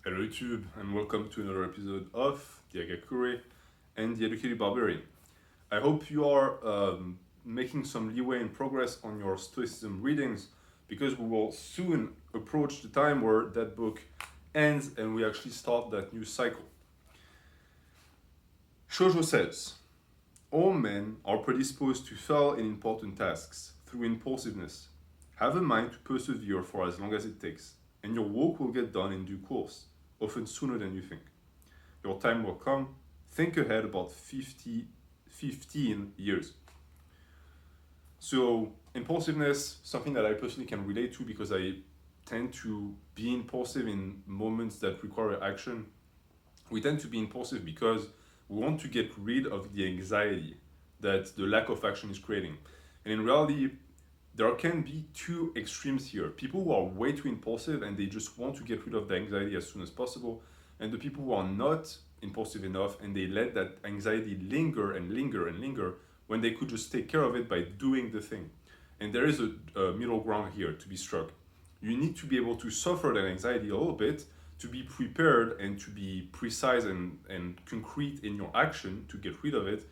Hello YouTube and welcome to another episode of the Hagakure and the Educated Barbarian. I hope you are making some leeway and progress on your Stoicism readings because we will soon approach the time where that book ends and we actually start that new cycle. Shoujo says, all men are predisposed to fail in important tasks through impulsiveness. Have a mind to persevere for as long as it takes, and your work will get done in due course, often sooner than you think. Your time will come. Think ahead about 15 years. So, impulsiveness, something that I personally can relate to because I tend to be impulsive in moments that require action. We tend to be impulsive because we want to get rid of the anxiety that the lack of action is creating. And in reality, there can be two extremes here. People who are way too impulsive and they just want to get rid of the anxiety as soon as possible, and the people who are not impulsive enough and they let that anxiety linger and linger and linger when they could just take care of it by doing the thing. And there is a middle ground here to be struck. You need to be able to suffer that anxiety a little bit to be prepared and to be precise and concrete in your action to get rid of it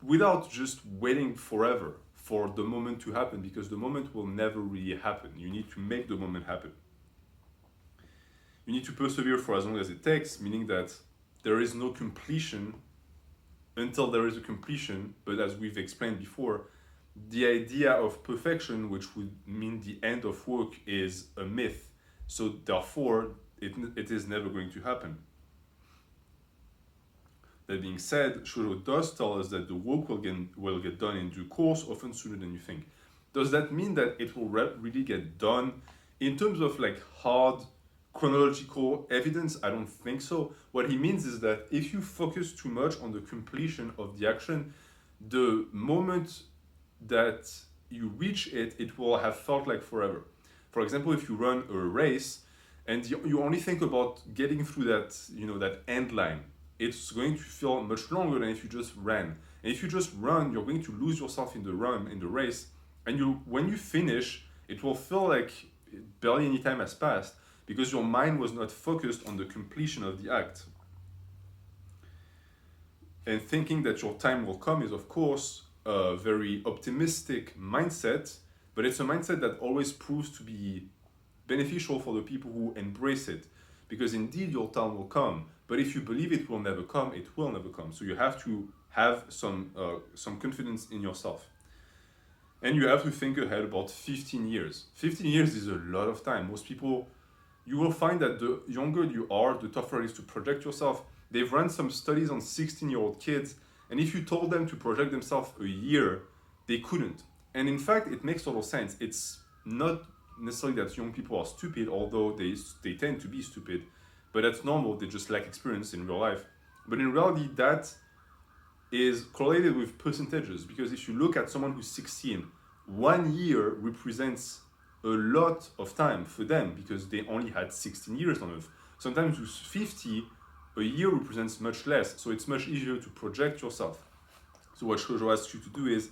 without just waiting forever for the moment to happen, because the moment will never really happen. You need to make the moment happen. You need to persevere for as long as it takes, meaning that there is no completion until there is a completion. But as we've explained before, the idea of perfection, which would mean the end of work, is a myth. So therefore, it is never going to happen. That being said, Shoujo does tell us that the work will get done in due course, often sooner than you think. Does that mean that it will really get done in terms of like hard chronological evidence? I don't think so. What he means is that if you focus too much on the completion of the action, the moment that you reach it, it will have felt like forever. For example, if you run a race and you only think about getting through that, that end line, it's going to feel much longer than if you just ran. And if you just run, you're going to lose yourself in the race. And when you finish, it will feel like barely any time has passed because your mind was not focused on the completion of the act. And thinking that your time will come is, of course, a very optimistic mindset, but it's a mindset that always proves to be beneficial for the people who embrace it. Because indeed your time will come, but if you believe it will never come, it will never come. So you have to have some confidence in yourself. And you have to think ahead about 15 years. 15 years is a lot of time. Most people, you will find that the younger you are, the tougher it is to project yourself. They've run some studies on 16-year-old kids, and if you told them to project themselves a year, they couldn't. And in fact, it makes total sense. It's not necessarily that young people are stupid, although they tend to be stupid, but that's normal. They just lack experience in real life. But in reality, that is correlated with percentages, because if you look at someone who's 16, 1 year represents a lot of time for them because they only had 16 years on earth. Sometimes with 50, a year represents much less, so it's much easier to project yourself. So what Shoujo asks you to do is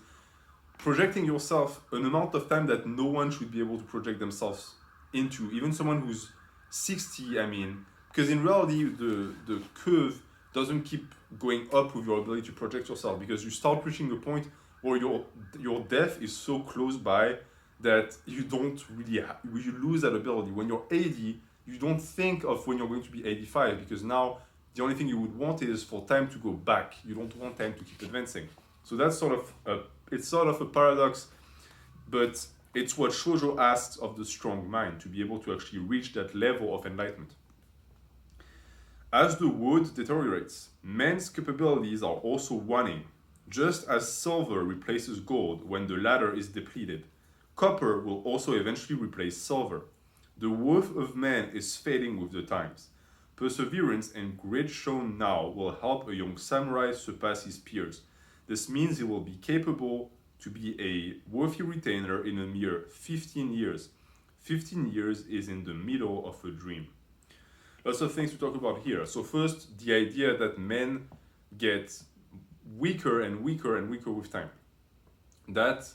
projecting yourself an amount of time that no one should be able to project themselves into, even someone who's 60, because in reality, the curve doesn't keep going up with your ability to project yourself, because you start reaching a point where your death is so close by that you don't really, you lose that ability. When you're 80, you don't think of when you're going to be 85, because now the only thing you would want is for time to go back. You don't want time to keep advancing. So that's sort of a paradox, but it's what Shoujo asks of the strong mind, to be able to actually reach that level of enlightenment. As the wood deteriorates, men's capabilities are also waning. Just as silver replaces gold when the latter is depleted, copper will also eventually replace silver. The worth of man is fading with the times. Perseverance and grit shown now will help a young samurai surpass his peers. This means he will be capable to be a worthy retainer in a mere 15 years. 15 years is in the middle of a dream. Lots of things to talk about here. So first, the idea that men get weaker and weaker and weaker with time. That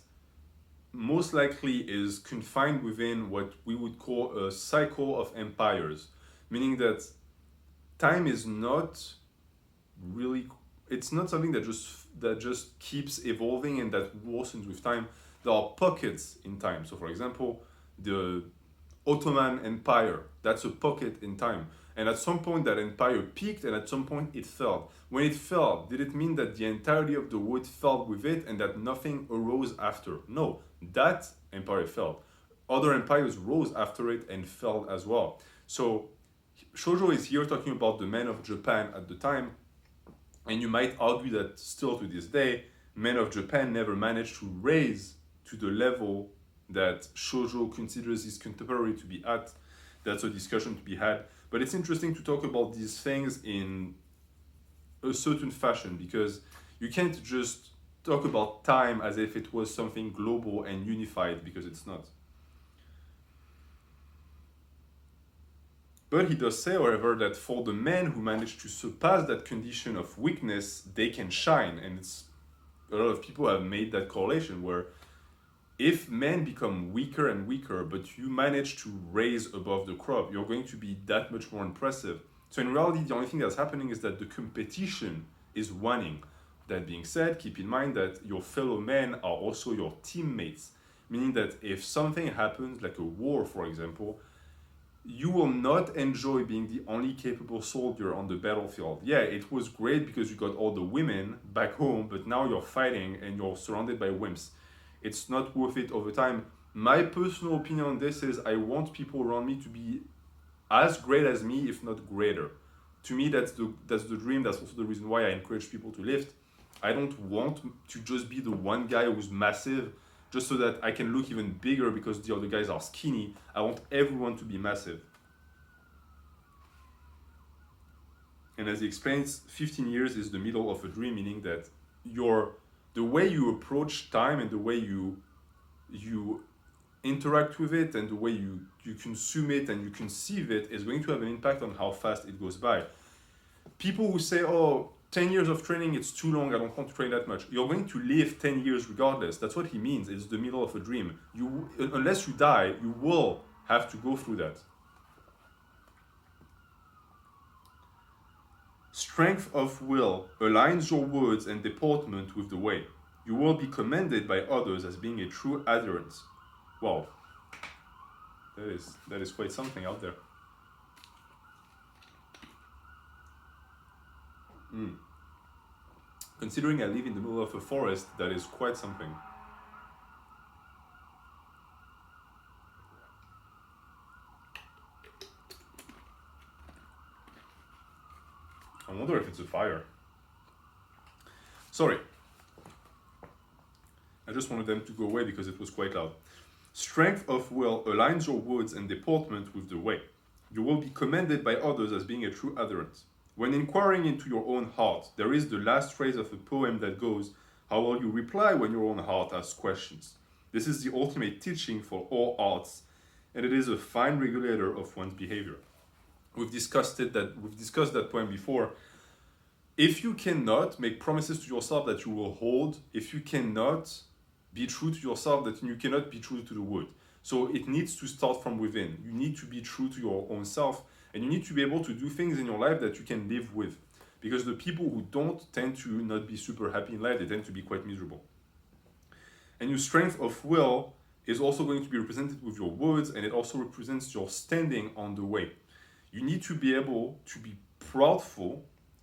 most likely is confined within what we would call a cycle of empires. meaning that time is not really, it's not something that just keeps evolving and that worsens with time. There are pockets in time. So for example, the Ottoman Empire, that's a pocket in time. And at some point that empire peaked and at some point it fell. When it fell, did it mean that the entirety of the world fell with it and that nothing arose after? No, that empire fell. Other empires rose after it and fell as well. So Shoujo is here talking about the men of Japan at the time, and you might argue that still to this day, men of Japan never managed to raise to the level that Shoujo considers his contemporary to be at. That's a discussion to be had. But it's interesting to talk about these things in a certain fashion, because you can't just talk about time as if it was something global and unified, because it's not. But he does say, however, that for the men who manage to surpass that condition of weakness, they can shine. And it's a lot of people have made that correlation where if men become weaker and weaker, but you manage to raise above the crop, you're going to be that much more impressive. So in reality, the only thing that's happening is that the competition is waning. That being said, keep in mind that your fellow men are also your teammates, meaning that if something happens, like a war, for example, you will not enjoy being the only capable soldier on the battlefield. Yeah, it was great because you got all the women back home, but now you're fighting and you're surrounded by wimps. It's not worth it over time. My personal opinion on this is I want people around me to be as great as me, if not greater. To me, that's the dream. That's also the reason why I encourage people to lift. I don't want to just be the one guy who's massive just so that I can look even bigger because the other guys are skinny. I want everyone to be massive. And as he explains, 15 years is the middle of a dream, meaning that the way you approach time and the way you interact with it and the way you consume it and you conceive it is going to have an impact on how fast it goes by. People who say, oh, 10 years of training, it's too long, I don't want to train that much. You're going to live 10 years regardless. That's what he means. It's the middle of a dream. Unless you die, you will have to go through that. Strength of will aligns your words and deportment with the way. You will be commended by others as being a true adherent. Wow, that is quite something out there. Considering I live in the middle of a forest, that is quite something. I wonder if it's a fire. Sorry. I just wanted them to go away because it was quite loud. Strength of will aligns your words and deportment with the way. You will be commended by others as being a true adherent. When inquiring into your own heart, there is the last phrase of a poem that goes, how will you reply when your own heart asks questions? This is the ultimate teaching for all arts, and it is a fine regulator of one's behavior. We've discussed that poem before. If you cannot make promises to yourself that you will hold, if you cannot be true to yourself, that you cannot be true to the world. So it needs to start from within. You need to be true to your own self, and you need to be able to do things in your life that you can live with. Because the people who don't tend to not be super happy in life, they tend to be quite miserable. And your strength of will is also going to be represented with your words, and it also represents your standing on the way. You need to be able to be proudful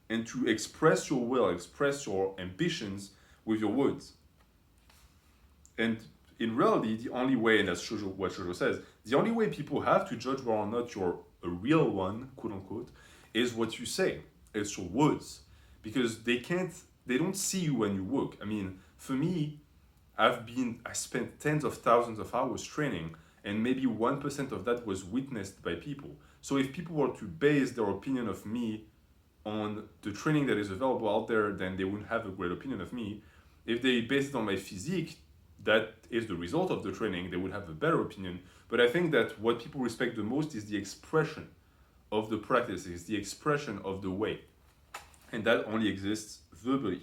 and to express your will, express your ambitions with your words. And in reality, the only way, and that's what Shoujo says, the only way people have to judge whether or not you're a real one, quote unquote, is what you say. It's your words. Because they don't see you when you work. I mean, for me, I spent tens of thousands of hours training, and maybe 1% of that was witnessed by people. So if people were to base their opinion of me on the training that is available out there, then they wouldn't have a great opinion of me. If they base it on my physique, that is the result of the training, they would have a better opinion. But I think that what people respect the most is the expression of the practice, is the expression of the way. And that only exists verbally.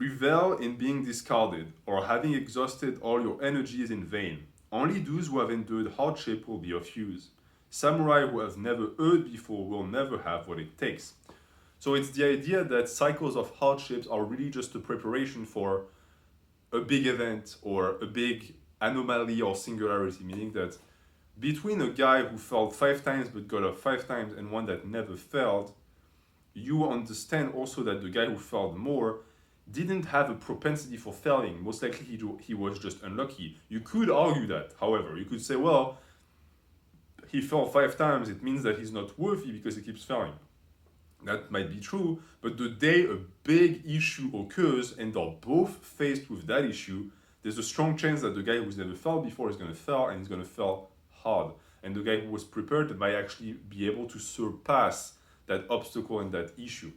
revel in being discarded or having exhausted all your energies in vain. Only those who have endured hardship will be of use. Samurai who have never erred before will never have what it takes. So it's the idea that cycles of hardships are really just a preparation for a big event or a big anomaly or singularity, meaning that between a guy who failed 5 times but got up 5 times and one that never failed, you understand also that the guy who failed more didn't have a propensity for failing. Most likely he was just unlucky. You could argue that, however. You could say, well, he fell 5 times, it means that he's not worthy because he keeps failing. That might be true, but the day a big issue occurs and they're both faced with that issue, there's a strong chance that the guy who's never failed before is going to fail, and he's going to fail hard. And the guy who was prepared might actually be able to surpass that obstacle and that issue.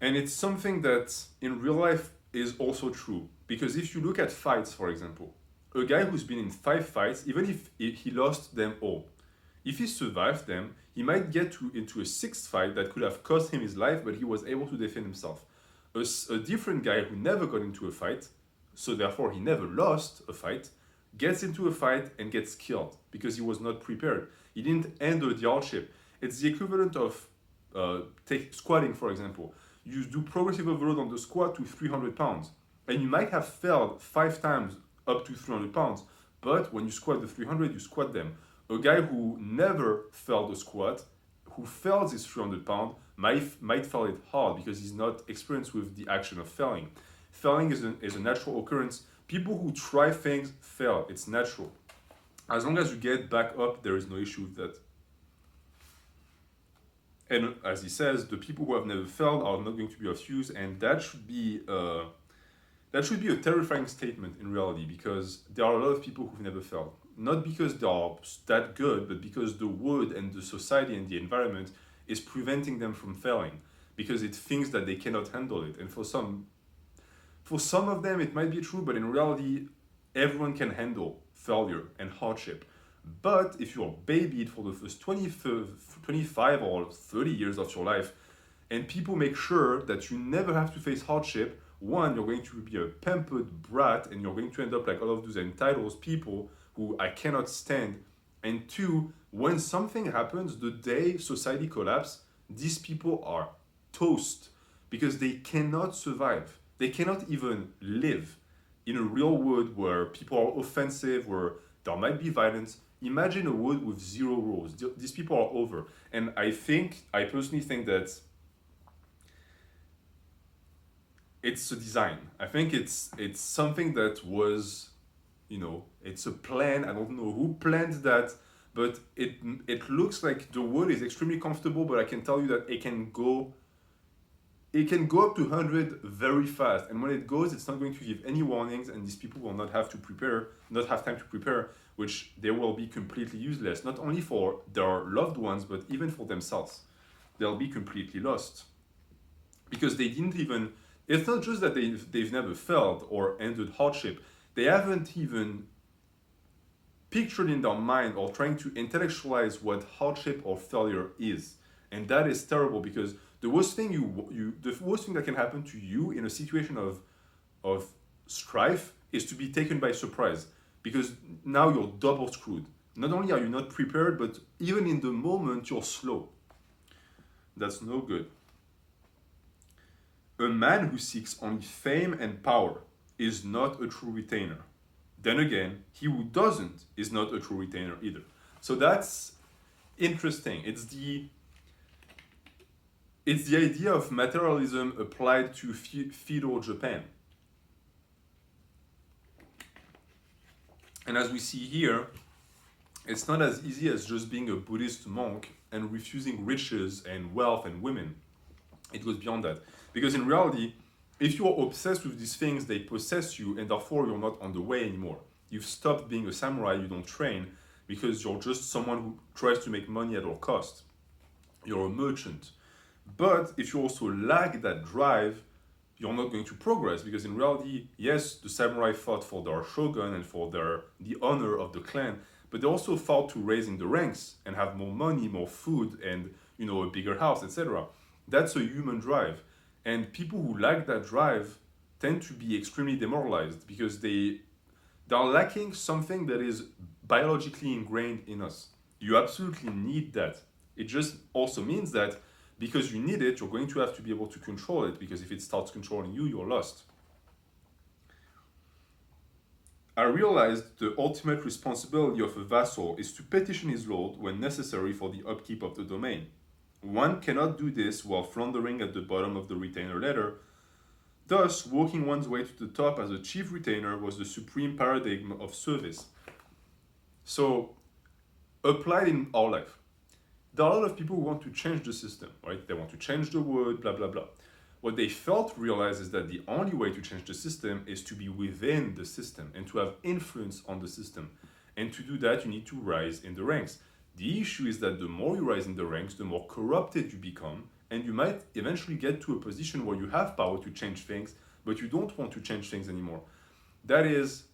And it's something that in real life is also true. Because if you look at fights, for example, a guy who's been in 5 fights, even if he lost them all, if he survived them, he might get into a 6th fight that could have cost him his life, but he was able to defend himself. A different guy who never got into a fight, so therefore he never lost a fight, gets into a fight and gets killed because he was not prepared. He didn't endure the hardship. It's the equivalent of take squatting, for example. You do progressive overload on the squat to 300 pounds, and you might have failed 5 times up to 300 pounds, but when you squat the 300, you squat them. A guy who never failed a squat, who fails his 300 pound, might fail it hard because he's not experienced with the action of failing. Failing is a natural occurrence. People who try things fail. It's natural. As long as you get back up, there is no issue with that. And as he says, the people who have never failed are not going to be of use, and that should be a terrifying statement in reality, because there are a lot of people who've never failed. Not because they are that good, but because the world and the society and the environment is preventing them from failing, because it thinks that they cannot handle it. And for some of them it might be true, but in reality, everyone can handle failure and hardship. But if you're babied for the first 25 or 30 years of your life, and people make sure that you never have to face hardship, one, you're going to be a pampered brat, and you're going to end up like all of those entitled people who I cannot stand. And two, when something happens, the day society collapses, these people are toast because they cannot survive. They cannot even live in a real world where people are offensive, where there might be violence. Imagine a world with 0 rules. These people are over. And I personally think that it's a design. I think it's something that was, it's a plan. I don't know who planned that, but it looks like the world is extremely comfortable, but I can tell you that it can go up to 100 very fast. And when it goes, it's not going to give any warnings, and these people will not have time to prepare, which they will be completely useless, not only for their loved ones, but even for themselves. They'll be completely lost. Because they didn't even, it's not just that they've never failed or endured hardship, they haven't even pictured in their mind or trying to intellectualize what hardship or failure is. And that is terrible, because the worst thing that can happen to you in a situation of strife is to be taken by surprise, because now you're double screwed. Not only are you not prepared, but even in the moment you're slow. That's no good. A man who seeks only fame and power is not a true retainer. Then again, he who doesn't is not a true retainer either. So that's interesting. It's the idea of materialism applied to feudal Japan. And as we see here, it's not as easy as just being a Buddhist monk and refusing riches and wealth and women. It goes beyond that. Because in reality, if you're obsessed with these things, they possess you, and therefore you're not on the way anymore. You've stopped being a samurai, you don't train, because you're just someone who tries to make money at all costs. You're a merchant. But if you also lack that drive, you're not going to progress, because in reality, yes, the samurai fought for their shogun and for the honor of the clan, but they also fought to raise in the ranks and have more money, more food, and a bigger house, etc. That's a human drive. And people who lack that drive tend to be extremely demoralized because they're lacking something that is biologically ingrained in us. You absolutely need that. It just also means that because you need it, you're going to have to be able to control it, because if it starts controlling you, you're lost. I realized the ultimate responsibility of a vassal is to petition his lord when necessary for the upkeep of the domain. One cannot do this while floundering at the bottom of the retainer ladder. Thus, working one's way to the top as a chief retainer was the supreme paradigm of service. So, applied in our life, there are a lot of people who want to change the system, right? They want to change the world, blah, blah, blah. What they fail to realize is that the only way to change the system is to be within the system and to have influence on the system. And to do that, you need to rise in the ranks. The issue is that the more you rise in the ranks, the more corrupted you become, and you might eventually get to a position where you have power to change things, but you don't want to change things anymore. That is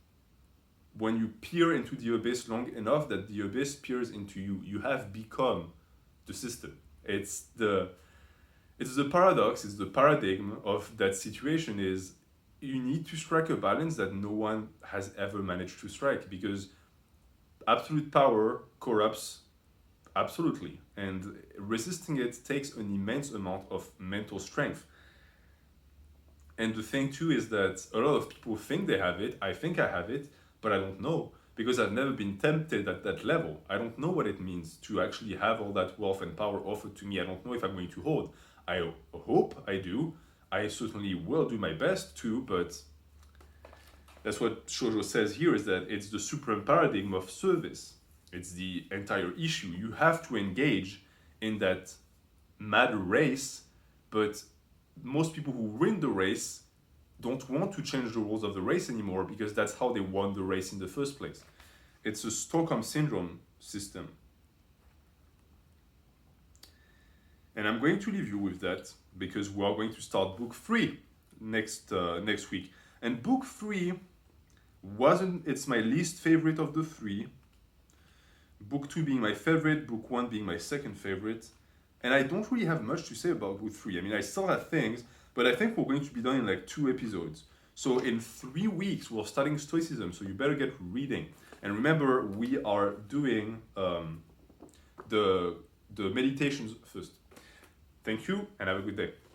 when you peer into the abyss long enough that the abyss peers into you. You have become the system. It's the paradox, it's the paradigm of that situation is you need to strike a balance that no one has ever managed to strike, because absolute power corrupts absolutely, and resisting it takes an immense amount of mental strength. And the thing too is that a lot of people think they have it. I think I have it, but I don't know, because I've never been tempted at that level. I don't know what it means to actually have all that wealth and power offered to me. I don't know if I'm going to hold. I hope I do. I certainly will do my best to, but that's what Shoujo says here, is that it's the supreme paradigm of service. It's the entire issue. You have to engage in that mad race, but most people who win the race don't want to change the rules of the race anymore, because that's how they won the race in the first place. It's a Stockholm syndrome system. And I'm going to leave you with that, because we are going to start book 3 next week. And book 3 it's my least favorite of the 3. Book 2 being my favorite, book 1 being my second favorite. And I don't really have much to say about book 3. I mean, I still have things, but I think we're going to be done in like 2 episodes. So in 3 weeks, we're starting Stoicism, so you better get reading. And remember, we are doing the meditations first. Thank you, and have a good day.